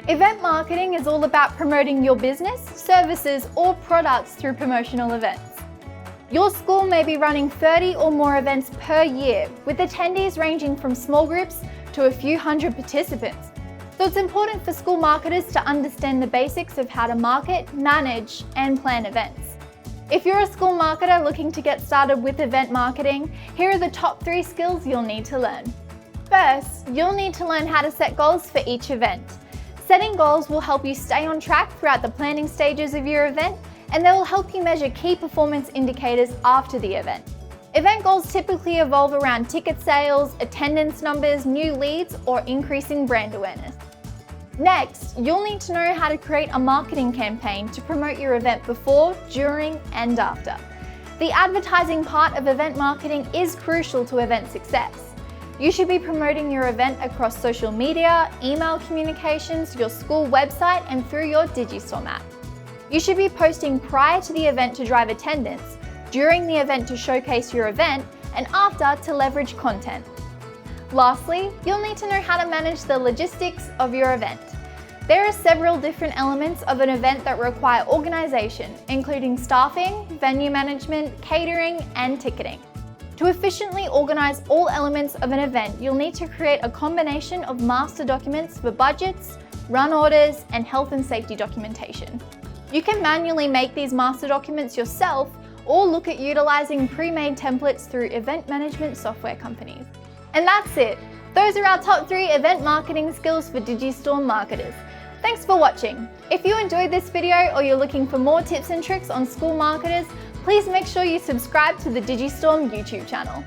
Event marketing is all about promoting your business, services, or products through promotional events. Your school may be running 30 or more events per year, with attendees ranging from small groups to a few hundred participants. So it's important for school marketers to understand the basics of how to market, manage, and plan events. If you're a school marketer looking to get started with event marketing, here are the top 3 skills you'll need to learn. First, you'll need to learn how to set goals for each event. Setting goals will help you stay on track throughout the planning stages of your event, and they will help you measure key performance indicators after the event. Event goals typically evolve around ticket sales, attendance numbers, new leads, or increasing brand awareness. Next, you'll need to know how to create a marketing campaign to promote your event before, during, and after. The advertising part of event marketing is crucial to event success. You should be promoting your event across social media, email communications, your school website, and through your Digistorm app. You should be posting prior to the event to drive attendance, during the event to showcase your event, and after to leverage content. Lastly, you'll need to know how to manage the logistics of your event. There are several different elements of an event that require organization, including staffing, venue management, catering, and ticketing. To efficiently organize all elements of an event, you'll need to create a combination of master documents for budgets, run orders, and health and safety documentation. You can manually make these master documents yourself or look at utilizing pre-made templates through event management software companies. And that's it. Those are our top 3 event marketing skills for Digistorm marketers. Thanks for watching. If you enjoyed this video or you're looking for more tips and tricks on school marketers, please make sure you subscribe to the Digistorm YouTube channel.